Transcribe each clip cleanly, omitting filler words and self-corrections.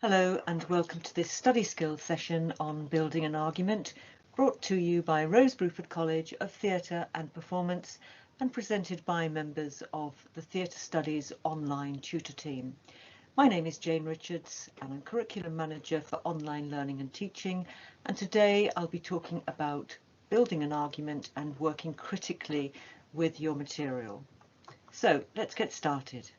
Hello and welcome to this study skills session on building an argument, brought to you by Bruford College of Theatre and Performance and presented by members of the Theatre Studies online tutor team. My name is Jayne Richards and I'm Curriculum Manager for Online Learning and Teaching, and today I'll be talking about building an argument and working critically with your material. So let's get started.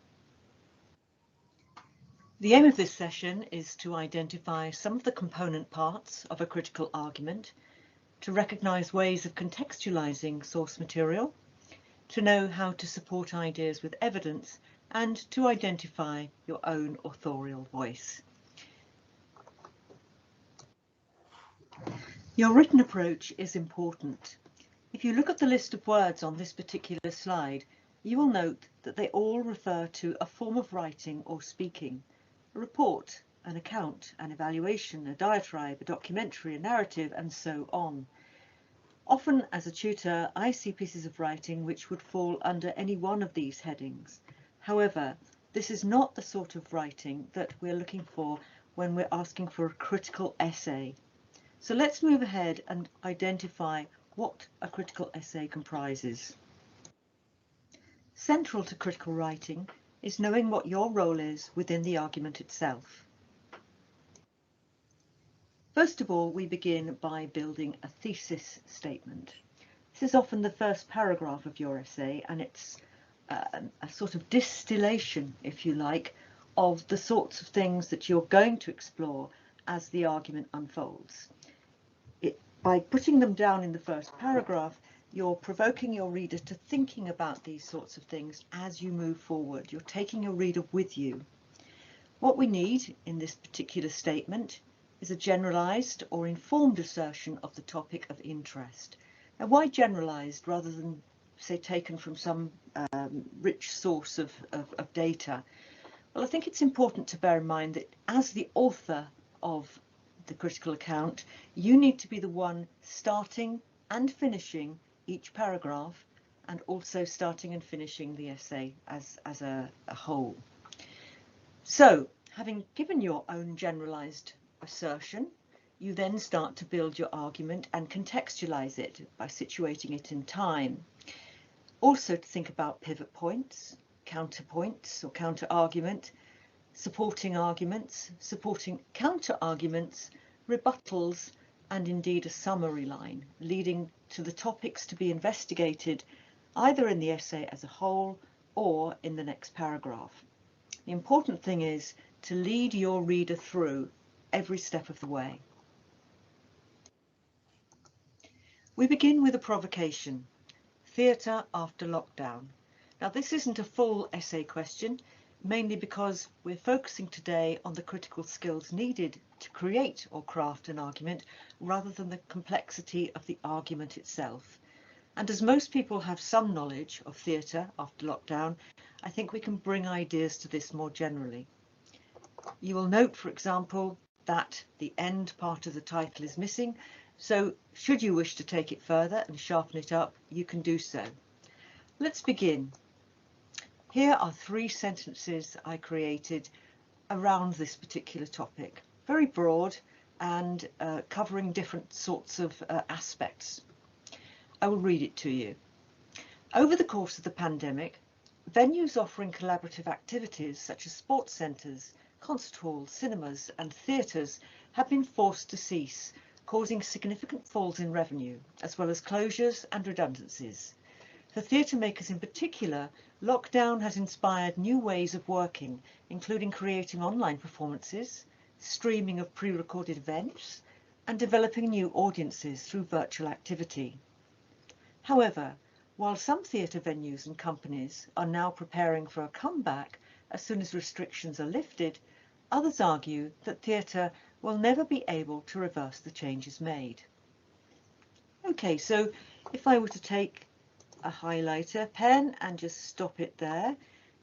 The aim of this session is to identify some of the component parts of a critical argument, to recognise ways of contextualising source material, to know how to support ideas with evidence, and to identify your own authorial voice. Your written approach is important. If you look at the list of words on this particular slide, you will note that they all refer to a form of writing or speaking. A report, an account, an evaluation, a diatribe, a documentary, a narrative, and so on. Often as a tutor, I see pieces of writing which would fall under any one of these headings. However, this is not the sort of writing that we're looking for when we're asking for a critical essay. So let's move ahead and identify what a critical essay comprises. Central to critical writing is knowing what your role is within the argument itself. First of all, we begin by building a thesis statement. This is often the first paragraph of your essay, and it's a sort of distillation, if you like, of the sorts of things that you're going to explore as the argument unfolds. By putting them down in the first paragraph, you're provoking your reader to thinking about these sorts of things as you move forward. You're taking your reader with you. What we need in this particular statement is a generalised or informed assertion of the topic of interest. Now, why generalised rather than, say, taken from some rich source of data? Well, I think it's important to bear in mind that as the author of the critical account, you need to be the one starting and finishing each paragraph, and also starting and finishing the essay as a whole. So, having given your own generalised assertion, you then start to build your argument and contextualise it by situating it in time. Also to think about pivot points, counterpoints or counter-argument, supporting arguments, supporting counter-arguments, rebuttals, and indeed a summary line, leading to the topics to be investigated either in the essay as a whole or in the next paragraph. The important thing is to lead your reader through every step of the way. We begin with a provocation. Theatre after lockdown. Now, this isn't a full essay question, mainly because we're focusing today on the critical skills needed to create or craft an argument rather than the complexity of the argument itself. And as most people have some knowledge of theatre after lockdown, I think we can bring ideas to this more generally. You will note, for example, that the end part of the title is missing, so should you wish to take it further and sharpen it up, you can do so. Let's begin. Here are 3 sentences I created around this particular topic, very broad and covering different sorts of aspects. I will read it to you. Over the course of the pandemic, venues offering collaborative activities such as sports centres, concert halls, cinemas and theatres have been forced to cease, causing significant falls in revenue, as well as closures and redundancies. For theatre makers in particular, lockdown has inspired new ways of working, including creating online performances, streaming of pre-recorded events, and developing new audiences through virtual activity. However, while some theatre venues and companies are now preparing for a comeback as soon as restrictions are lifted, others argue that theatre will never be able to reverse the changes made. Okay, so if I were to take a highlighter pen and just stop it there,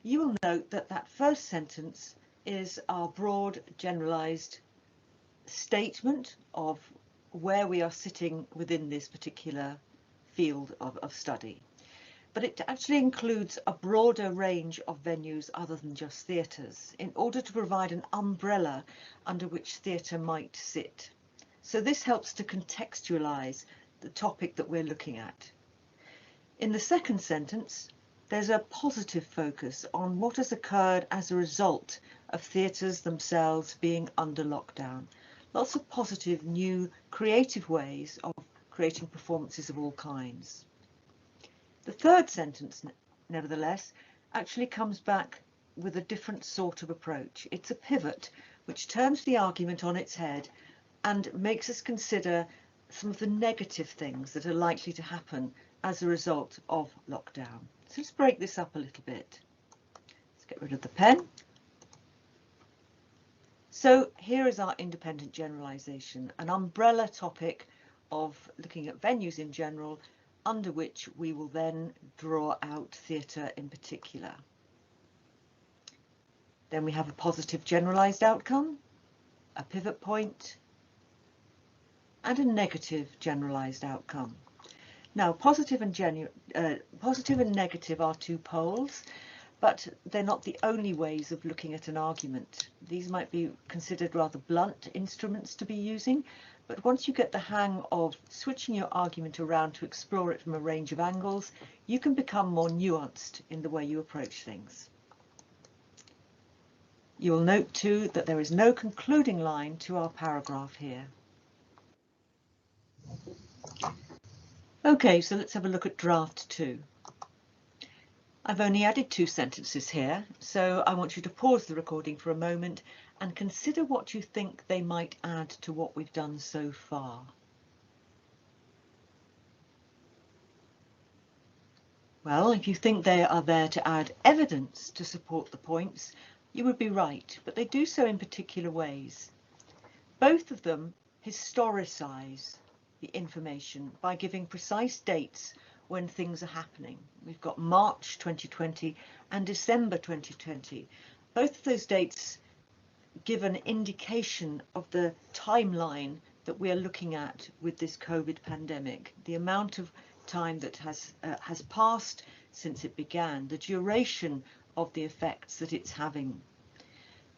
you will note that that first sentence is our broad generalised statement of where we are sitting within this particular field of study. but it actually includes a broader range of venues other than just theatres in order to provide an umbrella under which theatre might sit. So this helps to contextualise the topic that we're looking at. In the second sentence, there's a positive focus on what has occurred as a result of theatres themselves being under lockdown. Lots of positive, new, creative ways of creating performances of all kinds. The third sentence, nevertheless, actually comes back with a different sort of approach. It's a pivot which turns the argument on its head and makes us consider some of the negative things that are likely to happen as a result of lockdown. So let's break this up a little bit. Let's get rid of the pen. So here is our independent generalisation, an umbrella topic of looking at venues in general, under which we will then draw out theatre in particular. Then we have a positive generalised outcome, a pivot point, and a negative generalised outcome. Now, positive and negative are two poles, but they're not the only ways of looking at an argument. These might be considered rather blunt instruments to be using, but once you get the hang of switching your argument around to explore it from a range of angles, you can become more nuanced in the way you approach things. You will note too that there is no concluding line to our paragraph here. Okay, so let's have a look at draft 2. I've only added 2 sentences here, so I want you to pause the recording for a moment and consider what you think they might add to what we've done so far. Well, if you think they are there to add evidence to support the points, you would be right, but they do so in particular ways. Both of them historicise the information by giving precise dates when things are happening. We've got March 2020 and December 2020. Both of those dates give an indication of the timeline that we are looking at with this COVID pandemic, the amount of time that has passed since it began, the duration of the effects that it's having.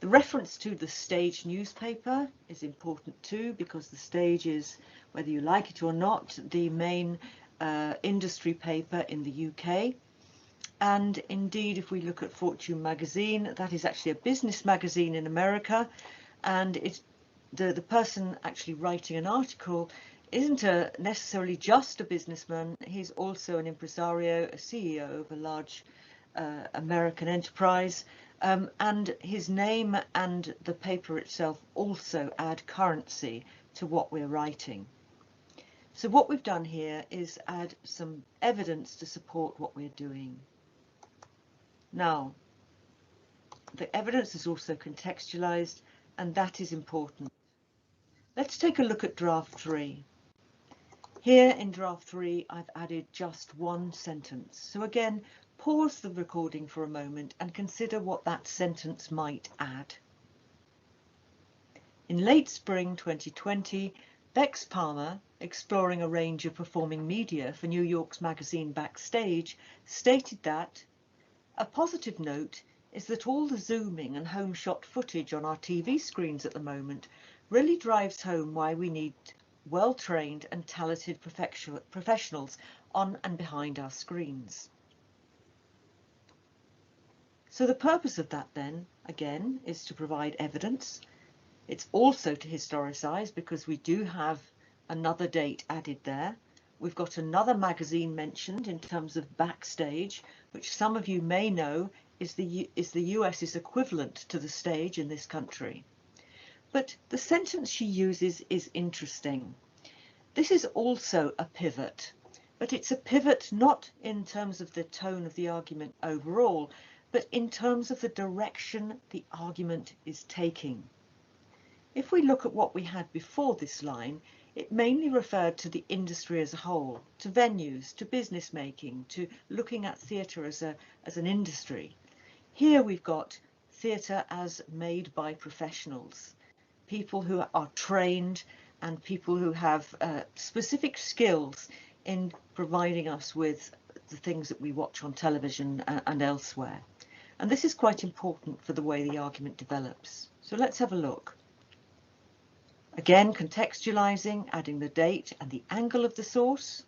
The reference to the Stage newspaper is important too, because the Stage is, whether you like it or not, the main industry paper in the UK. And indeed, if we look at Fortune magazine, that is actually a business magazine in America, and it's the person actually writing an article isn't necessarily just a businessman. He's also an impresario, a CEO of a large American enterprise, and his name and the paper itself also add currency to what we're writing. So what we've done here is add some evidence to support what we're doing. Now, the evidence is also contextualised, and that is important. Let's take a look at draft 3. Here in draft 3, I've added just 1 sentence. So again, pause the recording for a moment and consider what that sentence might add. In late spring 2020, Bex Palmer, exploring a range of performing media for New York's magazine Backstage, stated that a positive note is that all the zooming and home shot footage on our TV screens at the moment really drives home why we need well-trained and talented professionals on and behind our screens. So the purpose of that then, again, is to provide evidence. It's also to historicise, because we do have another date added there. We've got another magazine mentioned in terms of Backstage, which some of you may know is the US's equivalent to the Stage in this country. But the sentence she uses is interesting. This is also a pivot, but it's a pivot not in terms of the tone of the argument overall, but in terms of the direction the argument is taking. If we look at what we had before this line, it mainly referred to the industry as a whole, to venues, to business making, to looking at theatre as an industry. Here we've got theatre as made by professionals, people who are trained and people who have specific skills in providing us with the things that we watch on television and elsewhere. And this is quite important for the way the argument develops. So let's have a look. Again, contextualising, adding the date and the angle of the source,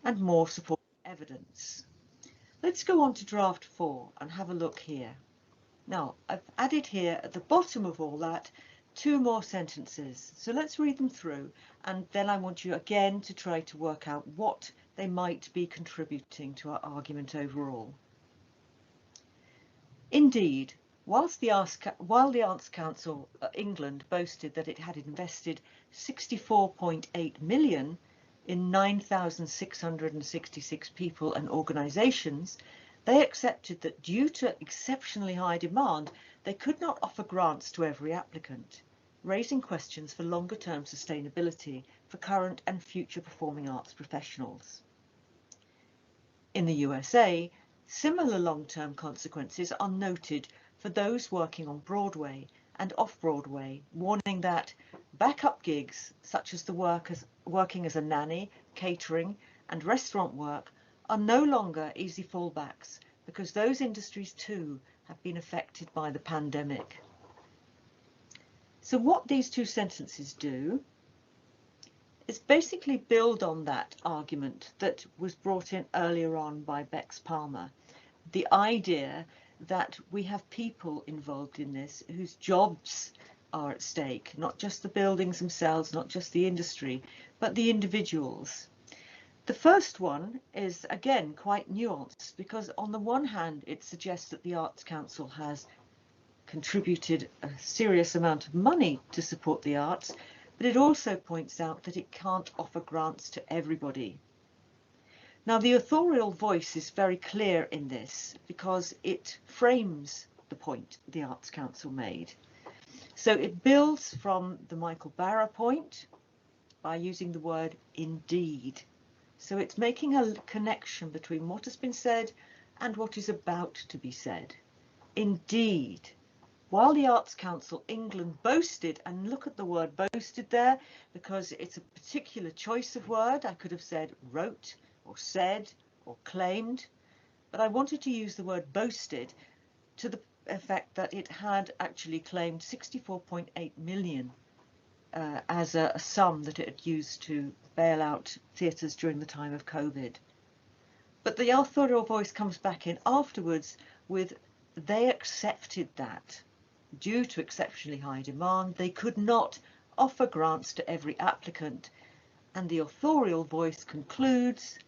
and more supporting evidence. Let's go on to draft 4 and have a look here. Now, I've added here at the bottom of all that 2 more sentences. So let's read them through, and then I want you again to try to work out what they might be contributing to our argument overall. Indeed, while the Arts Council England boasted that it had invested 64.8 million in 9,666 people and organisations, they accepted that due to exceptionally high demand, they could not offer grants to every applicant, raising questions for longer-term sustainability for current and future performing arts professionals. In the USA, similar long-term consequences are noted for those working on Broadway and off-Broadway, warning that backup gigs such as working as a nanny, catering and restaurant work are no longer easy fallbacks because those industries too have been affected by the pandemic. So what these 2 sentences do is basically build on that argument that was brought in earlier on by Bex Palmer. The idea that we have people involved in this whose jobs are at stake, not just the buildings themselves, not just the industry, but the individuals. The first one is again quite nuanced because on the one hand it suggests that the Arts Council has contributed a serious amount of money to support the arts, but it also points out that it can't offer grants to everybody. Now, the authorial voice is very clear in this because it frames the point the Arts Council made. So it builds from the Michael Barra point by using the word indeed. So it's making a connection between what has been said and what is about to be said. Indeed, while the Arts Council England boasted, and look at the word boasted there because it's a particular choice of word, I could have said wrote or said or claimed, but I wanted to use the word boasted to the effect that it had actually claimed 64.8 million as a sum that it had used to bail out theatres during the time of COVID. But the authorial voice comes back in afterwards with they accepted that due to exceptionally high demand, they could not offer grants to every applicant, and the authorial voice concludes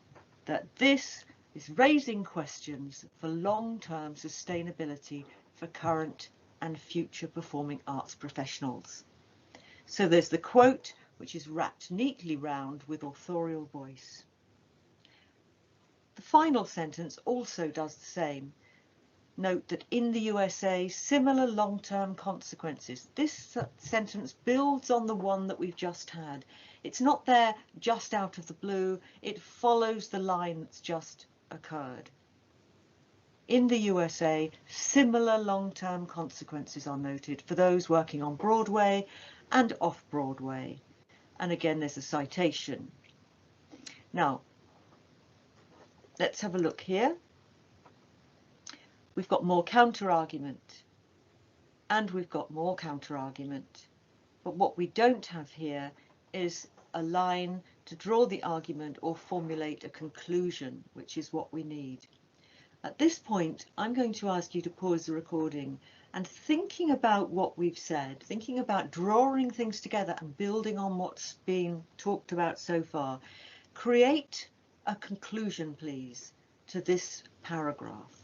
that this is raising questions for long-term sustainability for current and future performing arts professionals. So there's the quote, which is wrapped neatly round with authorial voice. The final sentence also does the same. Note that in the USA, similar long-term consequences. This sentence builds on the one that we've just had. It's not there just out of the blue. It follows the line that's just occurred. In the USA, similar long-term consequences are noted for those working on Broadway and off-Broadway. And again, there's a citation. Now, let's have a look here. We've got more counter-argument, and we've got more counter-argument. But what we don't have here is a line to draw the argument or formulate a conclusion, which is what we need. At this point, I'm going to ask you to pause the recording and thinking about what we've said, thinking about drawing things together and building on what's been talked about so far. Create a conclusion, please, to this paragraph.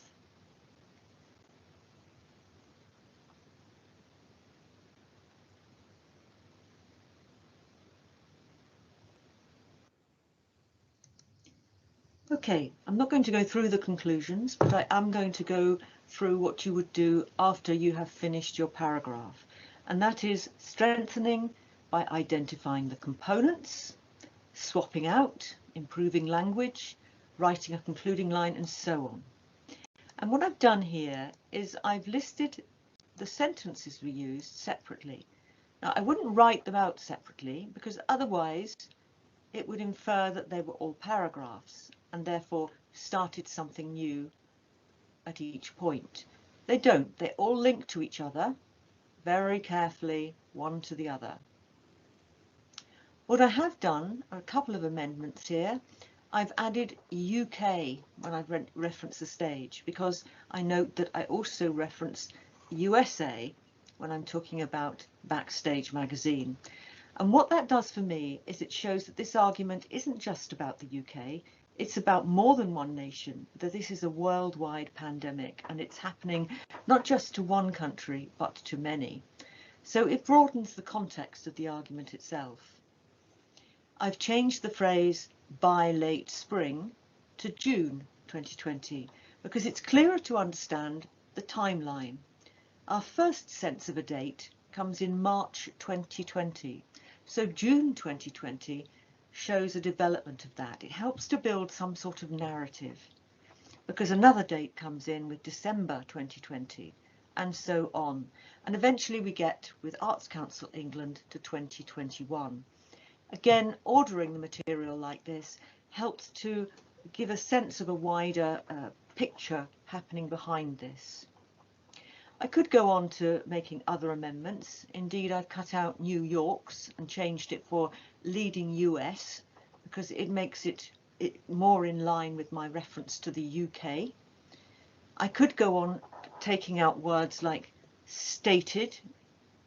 Okay, I'm not going to go through the conclusions, but I am going to go through what you would do after you have finished your paragraph. And that is strengthening by identifying the components, swapping out, improving language, writing a concluding line, and so on. And what I've done here is I've listed the sentences we used separately. Now, I wouldn't write them out separately because otherwise it would infer that they were all paragraphs and therefore started something new at each point. They don't. They all link to each other very carefully, one to the other. What I have done are a couple of amendments here. I've added UK when I've referenced the stage, because I note that I also reference USA when I'm talking about Backstage magazine. And what that does for me is it shows that this argument isn't just about the UK, it's about more than one nation, that this is a worldwide pandemic and it's happening not just to one country, but to many. So it broadens the context of the argument itself. I've changed the phrase by late spring to June 2020 because it's clearer to understand the timeline. Our first sense of a date comes in March 2020, so June 2020 shows a development of that. It helps to build some sort of narrative because another date comes in with December 2020 and so on. And eventually we get with Arts Council England to 2021. Again, ordering the material like this helps to give a sense of a wider picture happening behind this. I could go on to making other amendments. Indeed, I've cut out New York's and changed it for leading US because it makes it more in line with my reference to the UK. I could go on taking out words like stated,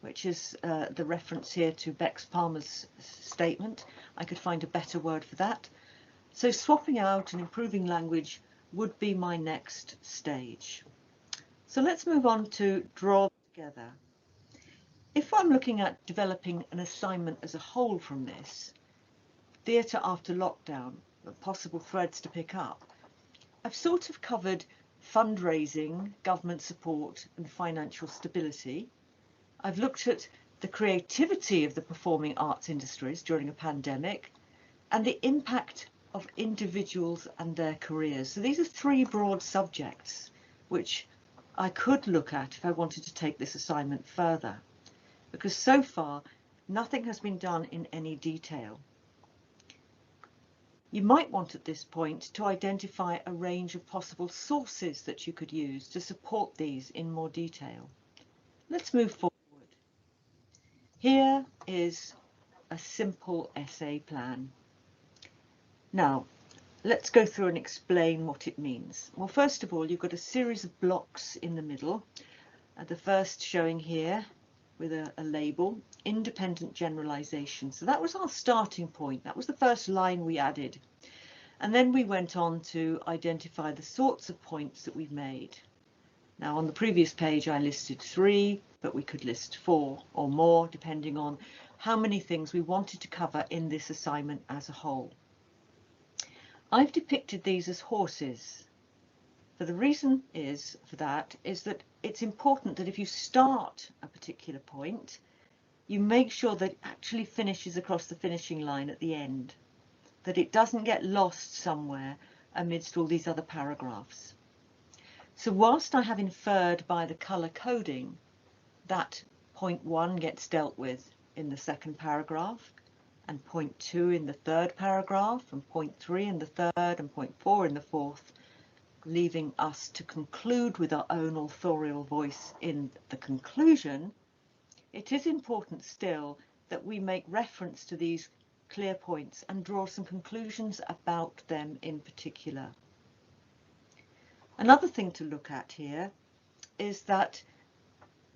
which is the reference here to Bex Palmer's statement. I could find a better word for that. So swapping out and improving language would be my next stage. So let's move on to draw together. If I'm looking at developing an assignment as a whole from this, theatre after lockdown, possible threads to pick up, I've sort of covered fundraising, government support and financial stability. I've looked at the creativity of the performing arts industries during a pandemic and the impact of individuals and their careers. So these are three broad subjects which I could look at if I wanted to take this assignment further, because so far nothing has been done in any detail. You might want at this point to identify a range of possible sources that you could use to support these in more detail. Let's move forward. Here is a simple essay plan. Now, let's go through and explain what it means. Well, first of all, you've got a series of blocks in the middle. The first showing here with a label, independent generalization. So that was our starting point. That was the first line we added. And then we went on to identify the sorts of points that we've made. Now, on the previous page, I listed 3, but we could list 4 or more, depending on how many things we wanted to cover in this assignment as a whole. I've depicted these as horses. For the reason for that is that it's important that if you start a particular point, you make sure that it actually finishes across the finishing line at the end, that it doesn't get lost somewhere amidst all these other paragraphs. So whilst I have inferred by the colour coding that point 1 gets dealt with in the second paragraph, and point 2 in the third paragraph, and point 3 in the third, and point 4 in the fourth, leaving us to conclude with our own authorial voice in the conclusion, it is important still that we make reference to these clear points and draw some conclusions about them in particular. Another thing to look at here is that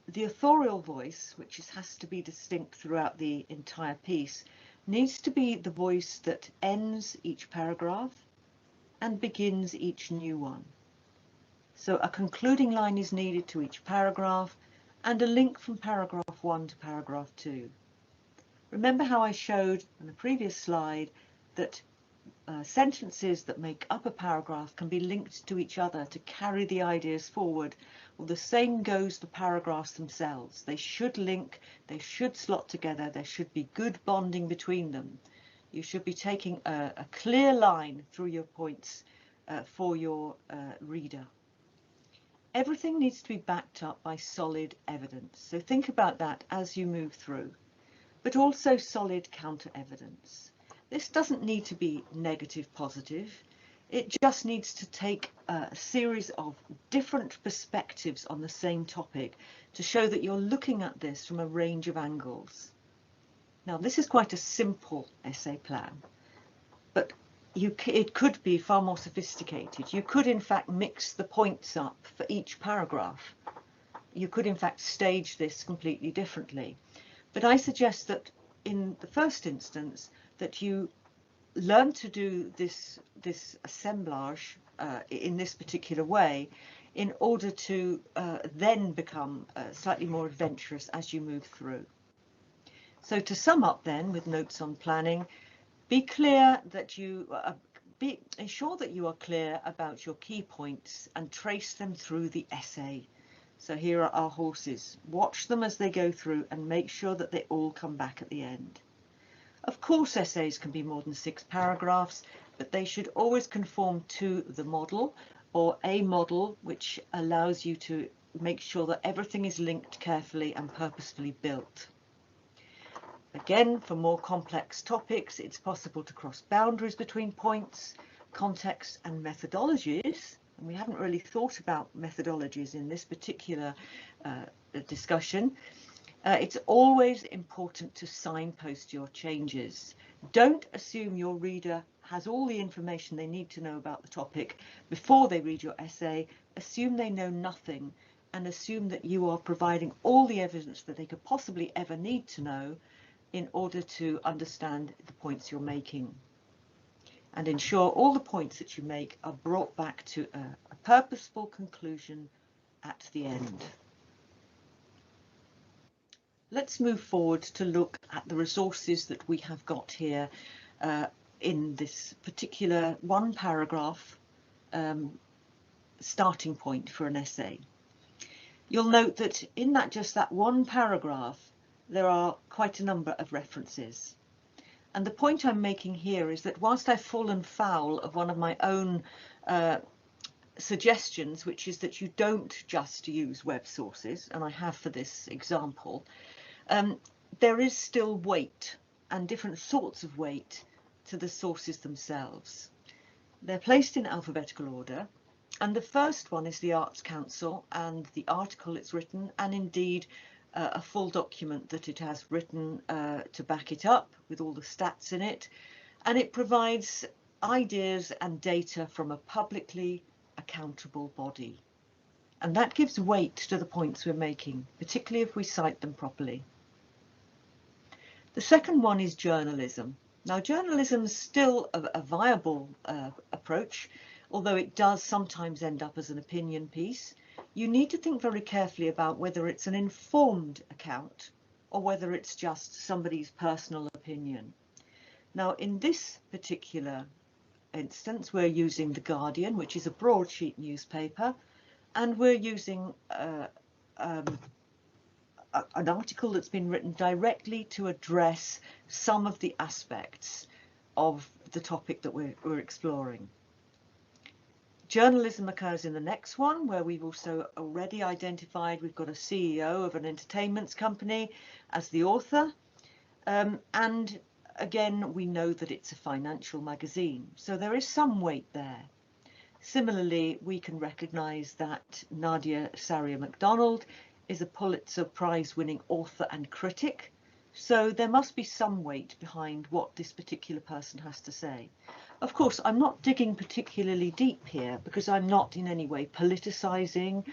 the authorial voice, which has to be distinct throughout the entire piece, needs to be the voice that ends each paragraph and begins each new one. So a concluding line is needed to each paragraph and a link from paragraph 1 to paragraph 2. Remember how I showed on the previous slide that sentences that make up a paragraph can be linked to each other to carry the ideas forward. Well, the same goes for paragraphs themselves. They should link, they should slot together, there should be good bonding between them. You should be taking a clear line through your points for your reader. Everything needs to be backed up by solid evidence. So think about that as you move through, but also solid counter evidence. This doesn't need to be negative, positive. It just needs to take a series of different perspectives on the same topic to show that you're looking at this from a range of angles. Now, this is quite a simple essay plan, but it could be far more sophisticated. You could, in fact, mix the points up for each paragraph. You could, in fact, stage this completely differently. But I suggest that in the first instance, that you learn to do this assemblage in this particular way in order to then become slightly more adventurous as you move through. So to sum up then, with notes on planning, be clear that you ensure that you are clear about your key points and trace them through the essay. So here are our horses. Watch them as they go through and make sure that they all come back at the end. Of course, essays can be more than 6 paragraphs, but they should always conform to the model, or a model which allows you to make sure that everything is linked carefully and purposefully built. Again, for more complex topics, it's possible to cross boundaries between points, context and methodologies. And we haven't really thought about methodologies in this particular discussion. It's always important to signpost your changes. Don't assume your reader has all the information they need to know about the topic before they read your essay. Assume they know nothing and assume that you are providing all the evidence that they could possibly ever need to know in order to understand the points you're making. And ensure all the points that you make are brought back to a purposeful conclusion at the end. Let's move forward to look at the resources that we have got here in this particular one paragraph starting point for an essay. You'll note that in just that one paragraph, there are quite a number of references. And the point I'm making here is that whilst I've fallen foul of one of my own suggestions, which is that you don't just use web sources, and I have for this example, there is still weight and different sorts of weight to the sources themselves. They're placed in alphabetical order, and the first one is the Arts Council and the article it's written, and indeed a full document that it has written to back it up with all the stats in it, and it provides ideas and data from a publicly accountable body. And that gives weight to the points we're making, particularly if we cite them properly. The second one is journalism. Now, journalism is still a viable approach, although it does sometimes end up as an opinion piece. You need to think very carefully about whether it's an informed account or whether it's just somebody's personal opinion. Now, in this particular instance, we're using The Guardian, which is a broadsheet newspaper, and we're using an article that's been written directly to address some of the aspects of the topic that we're exploring. Journalism occurs in the next one, where we've also already identified we've got a CEO of an entertainment company as the author, and again we know that it's a financial magazine, so there is some weight there. Similarly, we can recognise that Nadia Saria MacDonald is a Pulitzer Prize winning author and critic, so there must be some weight behind what this particular person has to say. Of course, I'm not digging particularly deep here because I'm not in any way politicising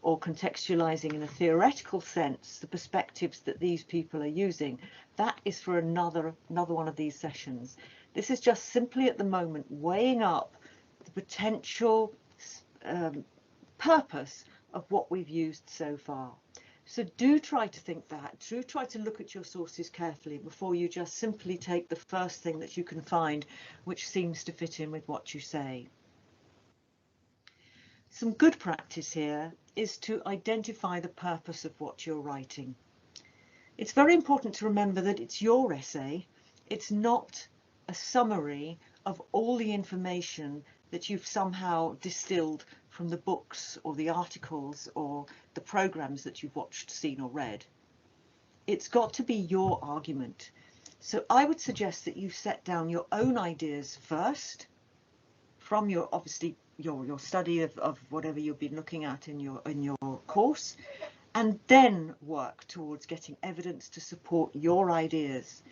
or contextualising in a theoretical sense the perspectives that these people are using. That is for another one of these sessions. This is just simply at the moment weighing up the potential purpose of what we've used so far. So do try to think that, do try to look at your sources carefully before you just simply take the first thing that you can find which seems to fit in with what you say. Some good practice here is to identify the purpose of what you're writing. It's very important to remember that it's your essay, it's not a summary of all the information that you've somehow distilled from the books or the articles or the programs that you've watched, seen or read. It's got to be your argument. So I would suggest that you set down your own ideas first from your, obviously, your study of whatever you've been looking at in your course, and then work towards getting evidence to support your ideas.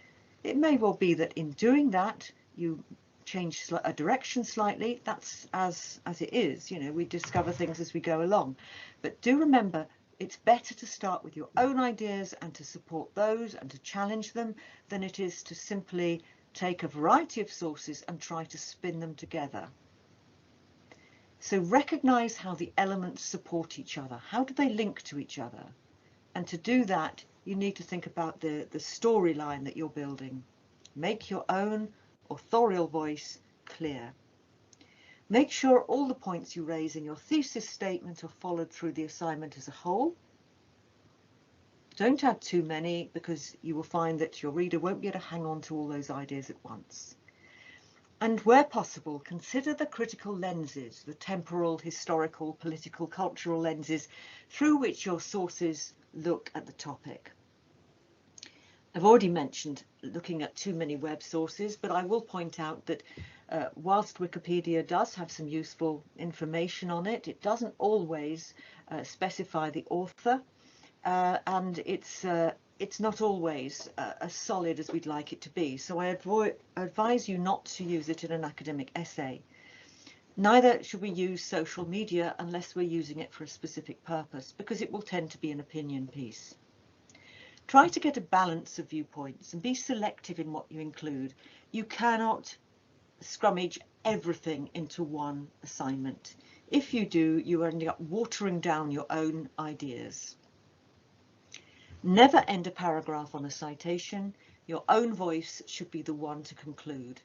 It may well be that in doing that you change a direction slightly. That's as it is, you know, we discover things as we go along. But do remember, it's better to start with your own ideas and to support those and to challenge them than it is to simply take a variety of sources and try to spin them together. So recognise how the elements support each other. How do they link to each other? And to do that, you need to think about the storyline that you're building. Make your own authorial voice clear. Make sure all the points you raise in your thesis statement are followed through the assignment as a whole. Don't add too many, because you will find that your reader won't be able to hang on to all those ideas at once. And where possible, consider the critical lenses, the temporal, historical, political, cultural lenses through which your sources look at the topic. I've already mentioned looking at too many web sources, but I will point out that whilst Wikipedia does have some useful information on it, it doesn't always specify the author, and it's not always as solid as we'd like it to be. So I advise you not to use it in an academic essay. Neither should we use social media unless we're using it for a specific purpose, because it will tend to be an opinion piece. Try to get a balance of viewpoints and be selective in what you include. You cannot scrummage everything into one assignment. If you do, you are ending up watering down your own ideas. Never end a paragraph on a citation. Your own voice should be the one to conclude.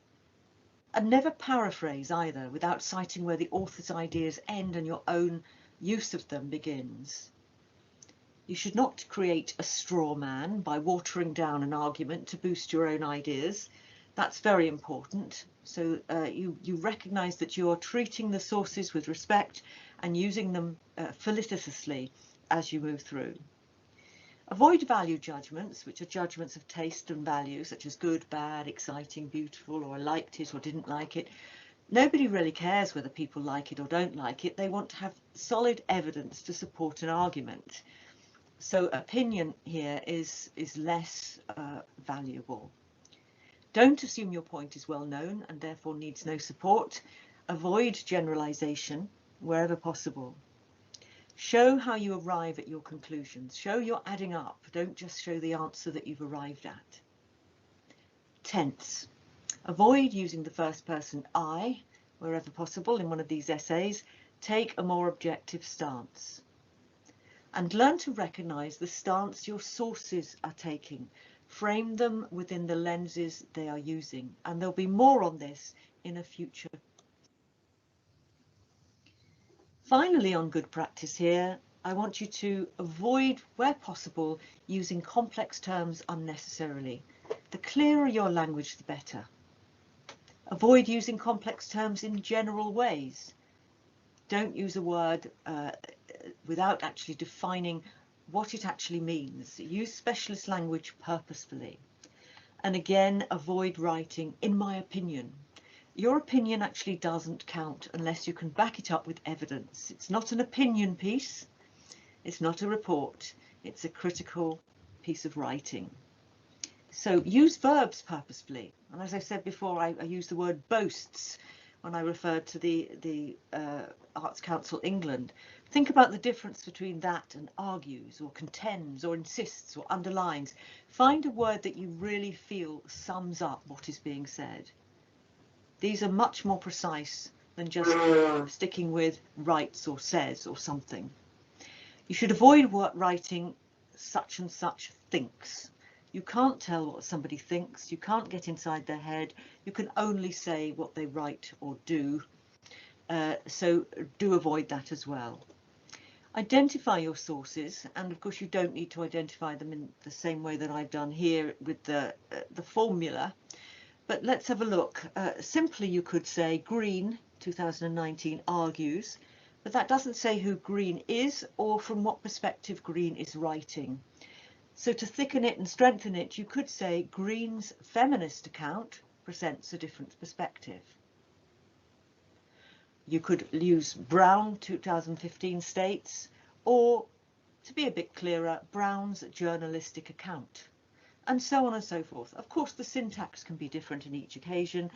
And never paraphrase either, without citing where the author's ideas end and your own use of them begins. You should not create a straw man by watering down an argument to boost your own ideas. That's very important. So you recognise that you are treating the sources with respect and using them felicitously as you move through. Avoid value judgments, which are judgments of taste and value, such as good, bad, exciting, beautiful, or I liked it or didn't like it. Nobody really cares whether people like it or don't like it. They want to have solid evidence to support an argument. So opinion here is less valuable. Don't assume your point is well known and therefore needs no support. Avoid generalization wherever possible. Show how you arrive at your conclusions. Show you're adding up. Don't just show the answer that you've arrived at. Tense. Avoid using the first person I wherever possible in one of these essays. Take a more objective stance. And learn to recognise the stance your sources are taking. Frame them within the lenses they are using. And there'll be more on this in a future. Finally, on good practice here, I want you to avoid, where possible, using complex terms unnecessarily. The clearer your language, the better. Avoid using complex terms in general ways. Don't use a word without actually defining what it actually means. Use specialist language purposefully. And again, avoid writing, in my opinion. Your opinion actually doesn't count unless you can back it up with evidence. It's not an opinion piece. It's not a report. It's a critical piece of writing. So use verbs purposefully. And as I said before, I use the word boasts when I referred to the Arts Council England. Think about the difference between that and argues or contends or insists or underlines. Find a word that you really feel sums up what is being said. These are much more precise than just sticking with writes or says or something. You should avoid writing such and such thinks. You can't tell what somebody thinks. You can't get inside their head. You can only say what they write or do. So do avoid that as well. Identify your sources, and of course you don't need to identify them in the same way that I've done here with the formula. But let's have a look. Simply you could say Green 2019 argues, but that doesn't say who Green is or from what perspective Green is writing. So to thicken it and strengthen it, you could say Green's feminist account presents a different perspective. You could use Brown 2015 states, or to be a bit clearer, Brown's journalistic account, and so on and so forth. Of course, the syntax can be different in each occasion.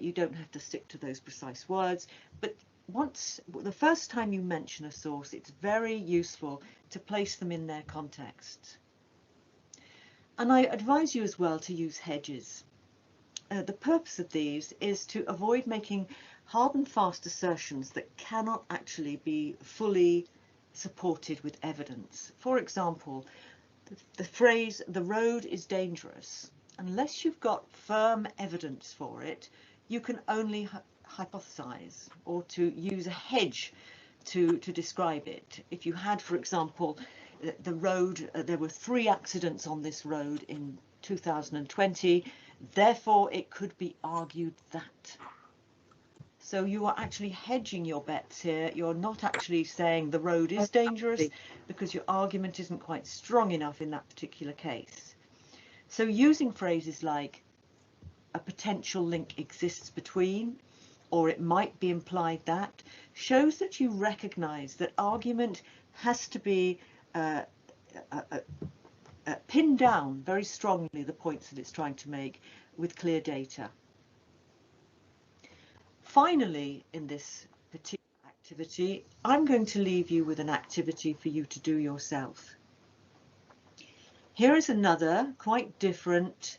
You don't have to stick to those precise words, but the first time you mention a source, it's very useful to place them in their context. And I advise you as well to use hedges. The purpose of these is to avoid making hard and fast assertions that cannot actually be fully supported with evidence. For example, the phrase, "the road is dangerous," unless you've got firm evidence for it, you can only hypothesize or to use a hedge to describe it. If you had, for example, the road, there were 3 accidents on this road in 2020, therefore it could be argued that. So you are actually hedging your bets here. You're not actually saying the road is dangerous because your argument isn't quite strong enough in that particular case. So using phrases like "a potential link exists between," or "it might be implied that," shows that you recognize that argument has to be pinned down very strongly, the points that it's trying to make, with clear data. Finally, in this particular activity, I'm going to leave you with an activity for you to do yourself. Here is another quite different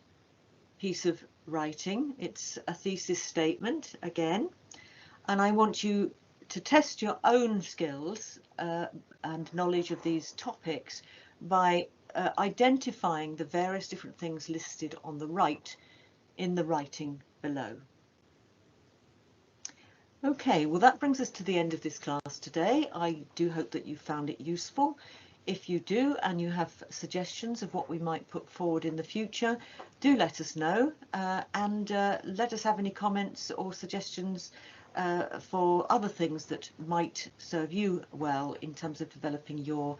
piece of writing. It's a thesis statement again, and I want you to test your own skills and knowledge of these topics by identifying the various different things listed on the right in the writing below. Okay, well that brings us to the end of this class today. I do hope that you found it useful. If you do and you have suggestions of what we might put forward in the future, do let us know and let us have any comments or suggestions for other things that might serve you well in terms of developing your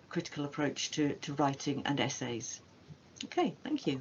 critical approach to writing and essays. Okay, thank you.